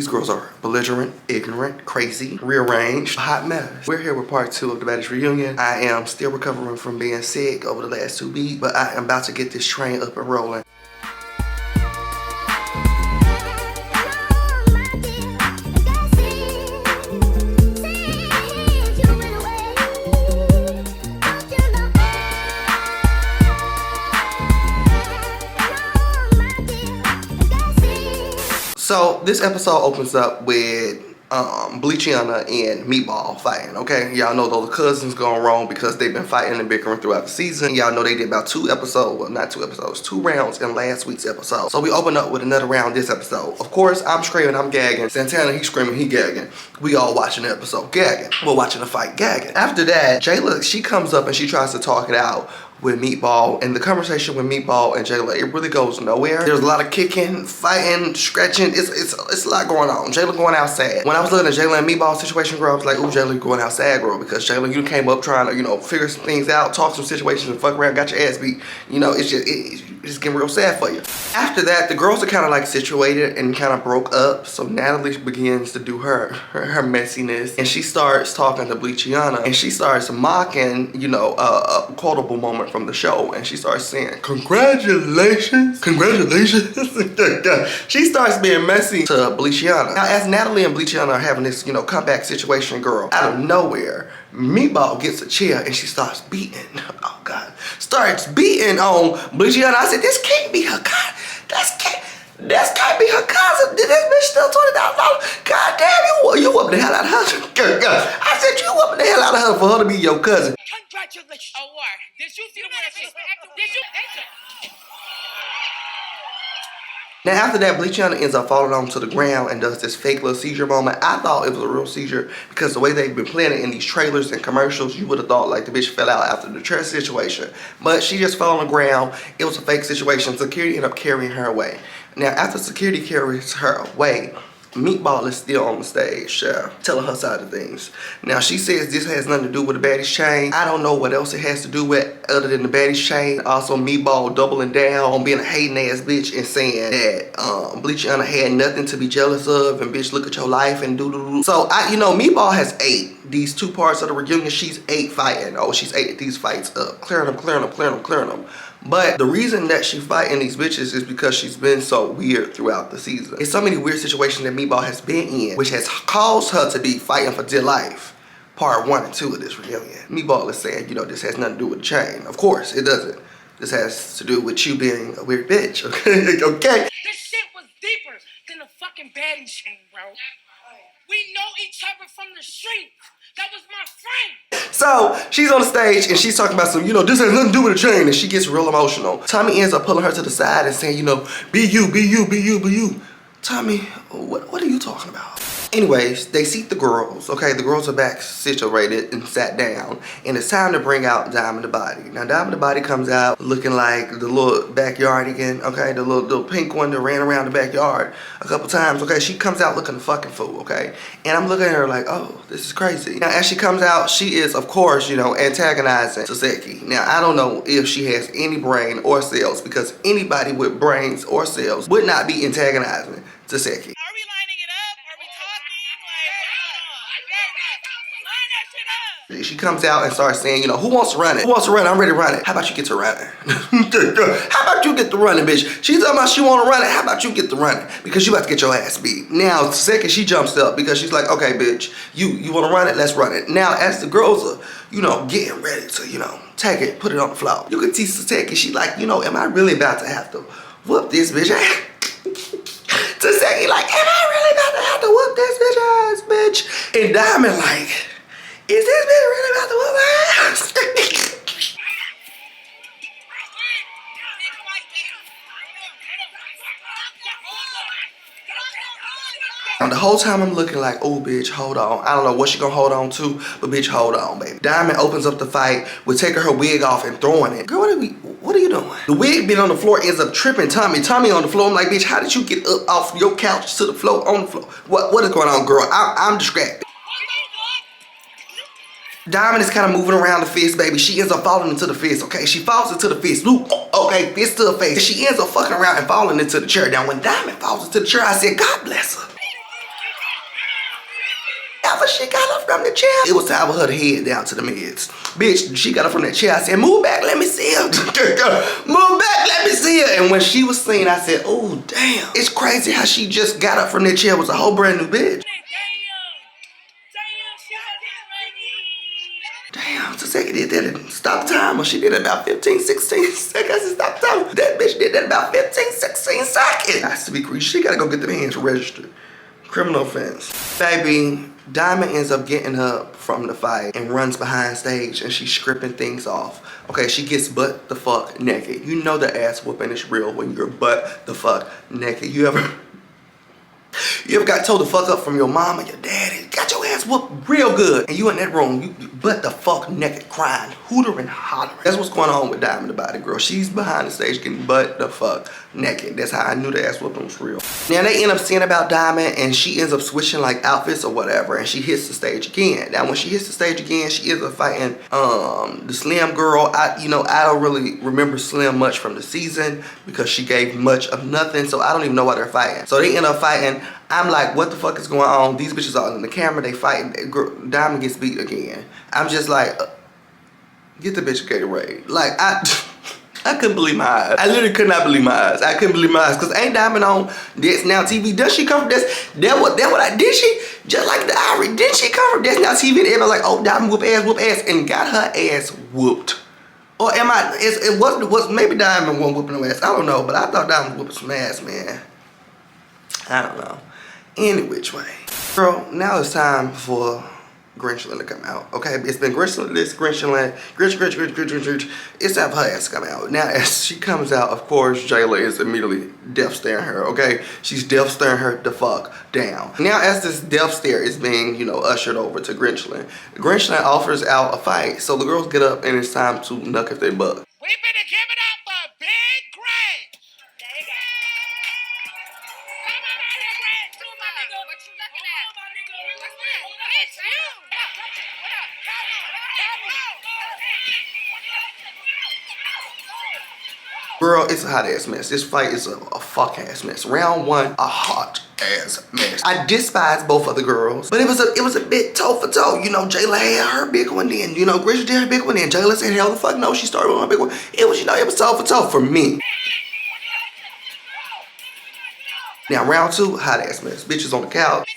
These girls are belligerent, ignorant, crazy, rearranged, a hot mess. We're here with part 2 of the Baddies reunion. I am still recovering from being sick over the last 2 weeks, but I am about to get this train up and rolling. So this episode opens up with Jela and Meatball fighting, okay? Y'all know those cousins going wrong because they've been fighting and bickering throughout the season. Y'all know they did about 2 episodes, well not 2 episodes, 2 rounds in last week's episode. So we open up with another round this episode. Of course, I'm screaming, I'm gagging. Santana, he's screaming, he gagging. We all watching the episode gagging. We're watching the fight gagging. After that, Jela, she comes up and she tries to talk it out with Meatball, and the conversation with Meatball and Jela, it really goes nowhere. There's a lot of kicking, fighting, scratching. It's a lot going on. Jela going outside. When I was looking at Jela and Meatball situation, girl, I was like, ooh, Jela, you going outside, girl, because Jela, you came up trying to, you know, figure some things out, talk some situations, and fuck around, got your ass beat. You know, it's just getting real sad for you. After that, the girls are kind of like situated and kind of broke up. So Natalie begins to do her messiness, and she starts talking to Jela, and she starts mocking, you know, a quotable moment from the show, and she starts saying, congratulations, congratulations. She starts being messy to Jela. Now, as Natalie and Jela are having this, you know, comeback situation, girl, out of nowhere, Meatball gets a chair and she starts beating. Oh God, starts beating on Jela. I said, this can't be her cousin. This can't be her cousin. This bitch still $20,000. God damn, you whooping the hell out of her. I said you whooping the hell out of her for her to be your cousin. Congratulations. Oh, what? Did you see the way Did you? Now after that, Jela ends up falling onto the ground and does this fake little seizure moment. I thought it was a real seizure because the way they've been playing it in these trailers and commercials, you would have thought like the bitch fell out after the chair situation. But she just fell on the ground. It was a fake situation. Security ended up carrying her away. Now after security carries her away, Meatball is still on the stage, telling her side of things. Now she says this has nothing to do with the Baddies chain. I don't know what else it has to do with other than the Baddies chain. Also, Meatball doubling down on being a hating ass bitch and saying that Jela had nothing to be jealous of, and bitch, look at your life and do. So you know, Meatball has 8 these 2 parts of the reunion. She's 8 fighting. Oh, she's 8 these fights up, clearing them. But the reason that she's fighting these bitches is because she's been so weird throughout the season. It's so many weird situations that Meatball has been in, which has caused her to be fighting for dear life. Part 1 and 2 of this reunion. Meatball is saying, you know, this has nothing to do with the chain. Of course, it doesn't. This has to do with you being a weird bitch, okay? Okay? This shit was deeper than the fucking Baddies chain, bro. We know each other from the street. That was my friend. So she's on the stage and she's talking about some, you know, this has nothing to do with the chain, and she gets real emotional. Tommy ends up pulling her to the side and saying, you know, be you, be you, be you, be you. Tommy, what are you talking about? Anyways, they seat the girls, okay? The girls are back situated and sat down, and it's time to bring out Diamond the Body. Now, Diamond the Body comes out looking like the little backyard again, okay? The little pink one that ran around the backyard a couple times, okay? She comes out looking a fucking fool, okay? And I'm looking at her like, oh, this is crazy. Now, as she comes out, she is, of course, you know, antagonizing Saseki. Now, I don't know if she has any brain or cells, because anybody with brains or cells would not be antagonizing Saseki. She comes out and starts saying, you know, who wants to run it? Who wants to run it? I'm ready to run it. How about you get to running? How about you get to running, bitch? She's talking about she want to run it. How about you get to running? Because you about to get your ass beat. Now, second, she jumps up because she's like, okay, bitch, you want to run it? Let's run it. Now, as the girls are, you know, getting ready to, you know, take it, put it on the floor, you can see Saseki. She's like, you know, am I really about to have to whoop this bitch ass? Saseki like, am I really about to have to whoop this bitch ass, bitch? And Diamond like, is this bitch really about to whoop my ass? And the whole time I'm looking like, oh, bitch, hold on. I don't know what she gonna hold on to, but bitch, hold on, baby. Diamond opens up the fight with taking her wig off and throwing it. Girl, what are you doing? The wig being on the floor ends up tripping Tommy. Tommy on the floor. I'm like, bitch, how did you get up off your couch to the floor, on the floor? What is going on, girl? I'm distracted. Diamond is kind of moving around the fist, baby. She ends up falling into the fist, okay? She falls into the fist. Ooh, okay, fist to the face. She ends up fucking around and falling into the chair. Now, when Diamond falls into the chair, I said, God bless her. whenever she got up from the chair, it was time for her to head down to the meds. Bitch, she got up from that chair. I said, move back, let me see her. Move back, let me see her. And when she was seen, I said, oh, damn. It's crazy how she just got up from that chair. It was a whole brand new bitch. Damn, so second did that stop time, or she did it about 15, 16 seconds to stop time. That bitch did that about 15, 16 seconds. Has to be crazy. She gotta go get them hands registered. Criminal offense. Baby, Diamond ends up getting up from the fight and runs behind stage and she's stripping things off. Okay, she gets butt the fuck naked. You know the ass whooping is real when you're butt the fuck naked. You ever got told to fuck up from your mom or your daddy? Got your ass whooped real good. And you in that room, you butt the fuck naked, crying, hootering, hollering. That's what's going on with Diamond the Body Girl. She's behind the stage getting butt the fuck naked. That's how I knew the ass whooping was real. Now they end up seeing about Diamond and she ends up switching like outfits or whatever and she hits the stage again. Now when she hits the stage again, she ends up fighting the Slim girl. I don't really remember Slim much from the season because she gave much of nothing, so I don't even know why they're fighting. So they end up fighting. I'm like, what the fuck is going on? These bitches are in the camera, they fighting. Diamond gets beat again. I'm just like, get the bitch a Gatorade. Like, I couldn't believe my eyes. I literally could not believe my eyes. I couldn't believe my eyes. Because ain't Diamond on That's Now TV? Does she come from did she? Just like the Ivory, did she come from That's Now TV? And everybody like, oh, Diamond whoop ass, and got her ass whooped. Or am I, it was maybe Diamond wasn't whooping her ass. I don't know, but I thought Diamond was whooping some ass, man. I don't know. Any which way. Girl, now it's time for Grinchland to come out. Okay, it's been Grinchland, Grinch. It's time for her ass to come out. Now, as she comes out, of course, Jela is immediately death staring her, okay? She's death staring her the fuck down. Now, as this death stare is being, ushered over to Grinchland, Grinchland offers out a fight. So the girls get up and it's time to knuck if they buck. We better give it up for Big Greg. There you go. Come on out here, Greg. Do my nigga. What you looking at? My nigga. What's that? It's you. What up? Girl, it's a hot ass mess. This fight is a fuck ass mess. Round one, a hot ass mess. I despise both of the girls, but it was a bit toe for toe. Jela had her big one then. Grisha did her big one then. Jela said, hell the fuck no, she started with her big one. It was toe for toe for me. Now round two, hot ass mess. Bitches on the couch.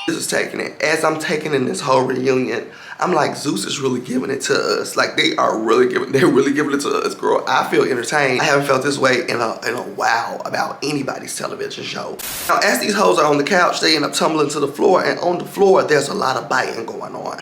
This is taking it. As I'm taking in this whole reunion, I'm like, Zeus is really giving it to us. Like they're really giving it to us, girl. I feel entertained. I haven't felt this way in a while about anybody's television show. Now, as these hoes are on the couch, they end up tumbling to the floor, and on the floor, there's a lot of biting going on.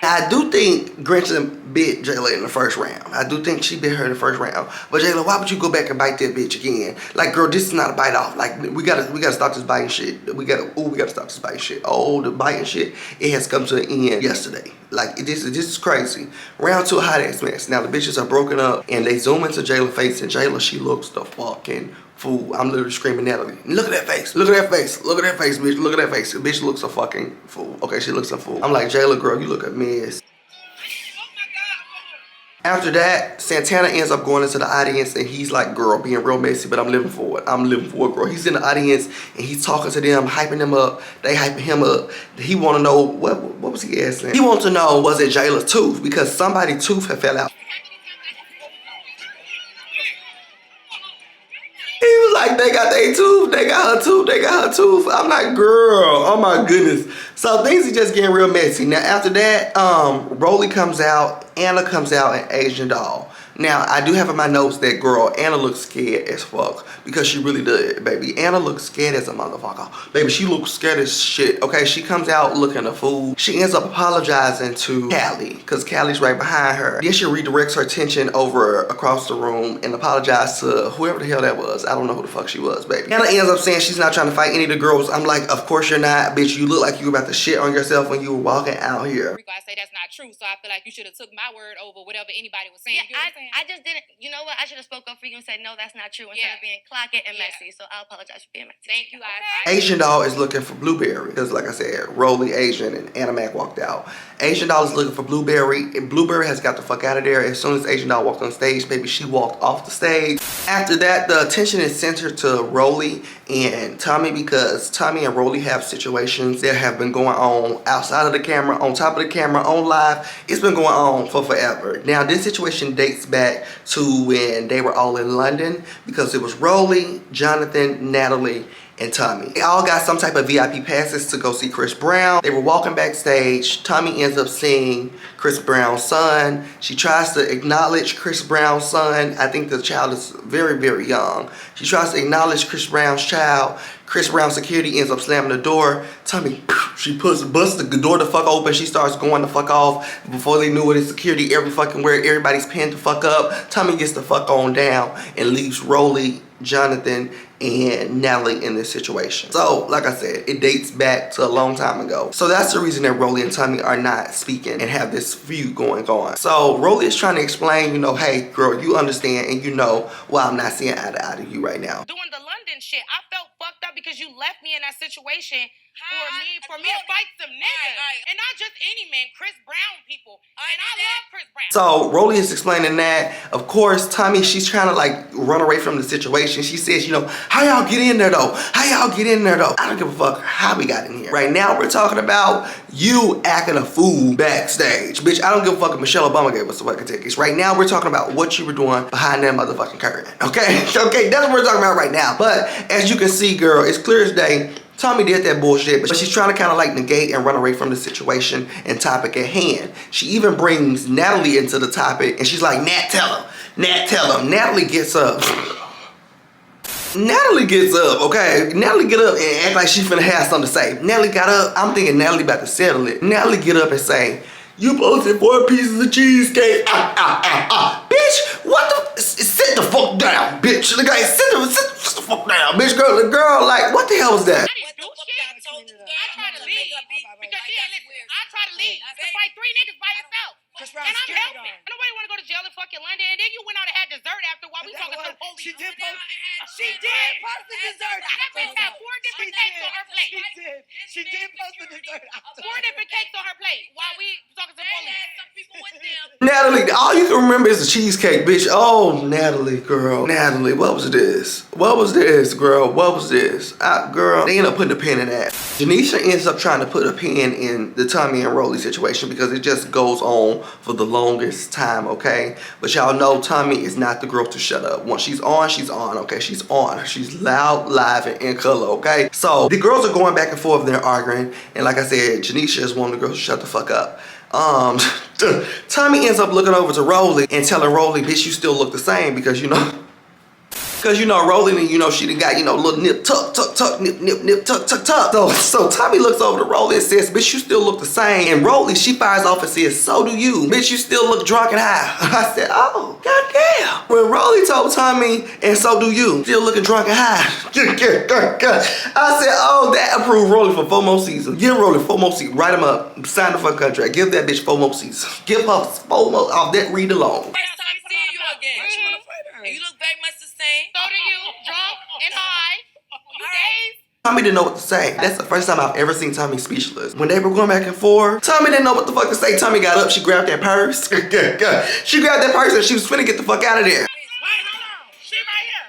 I do think Grinchland bit Jela in the first round. I do think she bit her in the first round. But Jela, why would you go back and bite that bitch again? Like, girl, this is not a bite off. Like, we gotta stop this biting shit. We gotta stop this biting shit. Oh, the biting shit, it has come to an end yesterday. Like, this is crazy. Round two, hot ass mess. Now the bitches are broken up and they zoom into Jela's face, and Jela, she looks the fucking fool. I'm literally screaming, Natalie, look at that face. Look at that face. Look at that face, bitch. Look at that face. The bitch looks a fucking fool. Okay, she looks a fool. I'm like, Jela, girl, you look a mess. After that, Santana ends up going into the audience and he's like, girl, being real messy, but I'm living for it. I'm living for it, girl. He's in the audience and he's talking to them, hyping them up. They hyping him up. He want to know, what was he asking? He wants to know, was it Jela's tooth? Because somebody's tooth had fell out. He was like, they got their tooth, they got her tooth, they got her tooth. I'm like, girl, oh my goodness. So things are just getting real messy. Now after that, Rolly comes out, Anna comes out, and Asian Doll. Now, I do have in my notes that, girl, Anna looks scared as fuck. Because she really did, baby. Anna looks scared as a motherfucker. Baby, she looks scared as shit. Okay, she comes out looking a fool. She ends up apologizing to Callie. Because Callie's right behind her. Then she redirects her attention over across the room and apologizes to whoever the hell that was. I don't know who the fuck she was, baby. Anna ends up saying she's not trying to fight any of the girls. I'm like, of course you're not, bitch. You look like you were about to shit on yourself when you were walking out here. I say that's not true, so I feel like you should have took my word over whatever anybody was saying. Yeah, I just didn't. You know what? I should have spoke up for you and said no, that's not true instead of being clocked and messy. So I apologize for being messy. Thank you guys. Asian doll is looking for Blueberry because, like I said, Rolly Asian and Anna Mac walked out. Asian doll is looking for Blueberry, and Blueberry has got the fuck out of there. As soon as Asian doll walked on stage, baby, she walked off the stage. After that, the attention is centered to Rolly and Tommy because Tommy and Rolly have situations that have been going on outside of the camera, on top of the camera, on live. It's been going on for forever. Now, this situation dates back to when they were all in London because it was Rolly, Jonathan, Natalie, and Tommy. They all got some type of VIP passes to go see Chris Brown. They were walking backstage. Tommy ends up seeing Chris Brown's son. She tries to acknowledge Chris Brown's son. I think the child is very, very young. She tries to acknowledge Chris Brown's child. Chris Brown's security ends up slamming the door. Tommy, she busts the door the fuck open. She starts going the fuck off. Before they knew it, it's security every fucking where. Everybody's pinned the fuck up. Tommy gets the fuck on down and leaves Rolly, Jonathan, and Natalie in this situation. So, like I said, it dates back to a long time ago. So that's the reason that Rolly and Tommy are not speaking and have this feud going on. So Rolly is trying to explain, you know, hey girl, you understand and you know why I'm not seeing eye to eye to you right now. Doing the London shit, I felt fucked up because you left me in that situation for me to fight some niggas. And not just any man, Chris Brown people. And I love Chris Brown. So Rolly is explaining that. Of course, Tommy, she's trying to like run away from the situation. She says, you know, how y'all get in there though? How y'all get in there though? I don't give a fuck how we got in here. Right now, we're talking about you acting a fool backstage. Bitch, I don't give a fuck if Michelle Obama gave us the fucking tickets. Right now, we're talking about what you were doing behind that motherfucking curtain. Okay? Okay, that's what we're talking about right now. But as you can see, girl, it's clear as day. Tommy did that bullshit, but she's trying to kind of like negate and run away from the situation and topic at hand. She even brings Natalie into the topic and she's like, Nat, tell him. Nat, tell him. Natalie gets up. Natalie gets up, okay? Natalie get up and act like she's finna have something to say. Natalie got up. I'm thinking Natalie about to settle it. Natalie get up and say, you posted 4 pieces of cheesecake. Bitch, what the? Sit the fuck down, bitch. The guy, sit the fuck down, bitch. The girl, like, what the hell was that? I tried to leave because I tried to leave to fight 3 niggas by yourself. And I'm helping. Nobody want to go to jail in fucking London. And then you went out and had dessert after while we talking to the police. She did post the dessert. That bitch had 4 different cakes on her plate. She did post the dessert. 4 different cakes on her plate while we talking to the police. Some people with them. Natalie, all you can remember is the cheesecake, bitch. Oh, Natalie, girl. Natalie, what was this? What was this, girl? What was this? Girl, they end up putting a pin in that. Janisha ends up trying to put a pin in the Tommy and Rolly situation because it just goes on for the longest time, okay? But y'all know Tommy is not the girl to shut up. Once she's on, okay? She's on. She's loud, live, and in color, okay? So the girls are going back and forth, they're arguing, and like I said, Janisha is one of the girls to shut the fuck up. Tommy ends up looking over to Rolly and telling Rolly, bitch, you still look the same because you know Rolly, and you know, she done got, you know, little nip, tuck, tuck, tuck, nip, nip, nip, tuck, tuck, tuck. So Tommy looks over to Rolly and says, bitch, you still look the same. And Rolly, she fires off and says, so do you. Bitch, you still look drunk and high. I said, oh, goddamn. When Rolly told Tommy, and so do you, still looking drunk and high. I said, oh, that approved Rolly for 4 more seasons. Give Rolly 4 more seasons. Write him up. Sign the fuck contract. Give that bitch 4 more seasons. Give her 4 more off that read alone. First time seeing you again. And you look very much the same. So do you, drunk and high. You days. Tommy didn't know what to say. That's the first time I've ever seen Tommy speechless. When they were going back and forth, Tommy didn't know what the fuck to say. Tommy got up, she grabbed that purse. She grabbed that purse and she was finna get the fuck out of there. Wait, hold on. She right here.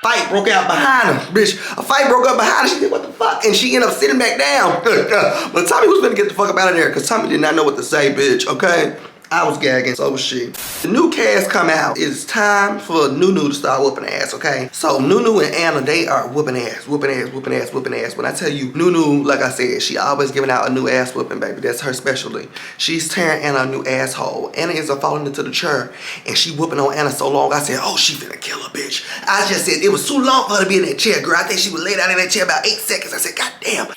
Fight broke out behind her, bitch. A fight broke up behind her. She said, what the fuck? And she ended up sitting back down. But Tommy was finna get the fuck up out of there because Tommy did not know what to say, bitch, okay? I was gagging, so was she. The new cast come out. It's time for Nunu to start whooping ass, okay? So Nunu and Anna, they are whooping ass, whooping ass, whooping ass, whooping ass. When I tell you, Nunu, like I said, she always giving out a new ass whooping, baby. That's her specialty. She's tearing Anna a new asshole. Anna ends up falling into the chair, and she whooping on Anna so long, I said, oh, she finna kill her, bitch. I just said, it was too long for her to be in that chair, girl. I think she was laid out in that chair about 8 seconds. I said, God damn.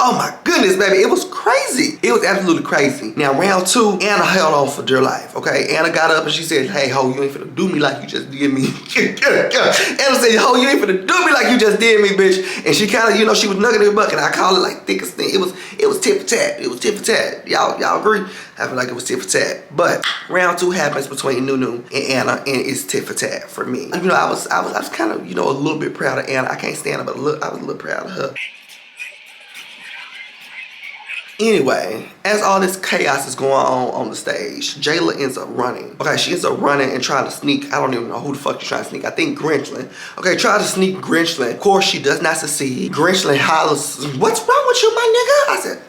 Oh my goodness, baby, it was crazy. It was absolutely crazy. Now, round 2, Anna held on for dear life, okay? Anna got up and she said, hey, ho, you ain't finna do me like you just did me. Anna said, ho, you ain't finna do me like you just did me, bitch. And she kind of, you know, she was nugging in the bucket. I call it like thick as thin. It was tit for tat. It was tit for tat. Y'all agree? I feel like it was tit for tat. But round 2 happens between Nunu and Anna, and it's tit for tat for me. You know, I was kind of, you know, a little bit proud of Anna. I can't stand her, but I was a little proud of her. Anyway, as all this chaos is going on the stage, Jela ends up running. Okay, she ends up running and trying to sneak. I don't even know who the fuck she's trying to sneak. I think Grinchland. Okay, try to sneak Grinchland. Of course, she does not succeed. Grinchland hollers, what's wrong with you, my nigga? I said,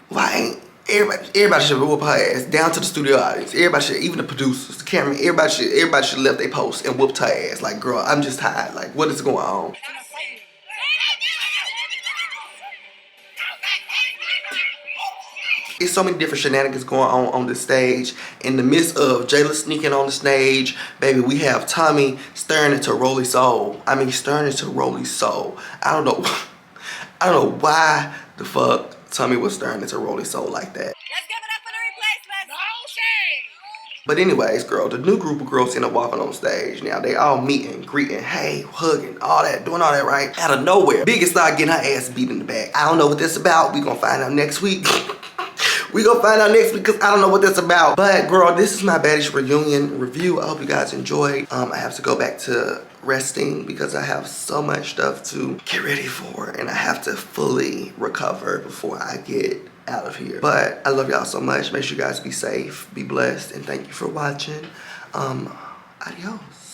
why ain't everybody should whoop her ass down to the studio audience. Everybody should, even the producers, the cameraman, everybody should left their post and whooped her ass. Like, girl, I'm just tired. Like, what is going on? There's so many different shenanigans going on the stage. In the midst of Jayla sneaking on the stage, baby, we have Tommy staring into Rolly's soul. I mean, staring into Rolly's soul. I don't know why the fuck Tommy was staring into Rolly's soul like that. Let's give it up for the replacements. No shame. But anyways, girl, the new group of girls end up walking on stage. Now, they all meeting, greeting, hey, hugging, all that, doing all that, right? Out of nowhere, Biggest start getting her ass beat in the back. I don't know what this about. We gonna find out next week. We gonna find out next week because I don't know what that's about. But girl, this is my Baddies reunion review. I hope you guys enjoyed. I have to go back to resting because I have so much stuff to get ready for, and I have to fully recover before I get out of here. But I love y'all so much. Make sure you guys be safe, be blessed, and thank you for watching. Adios.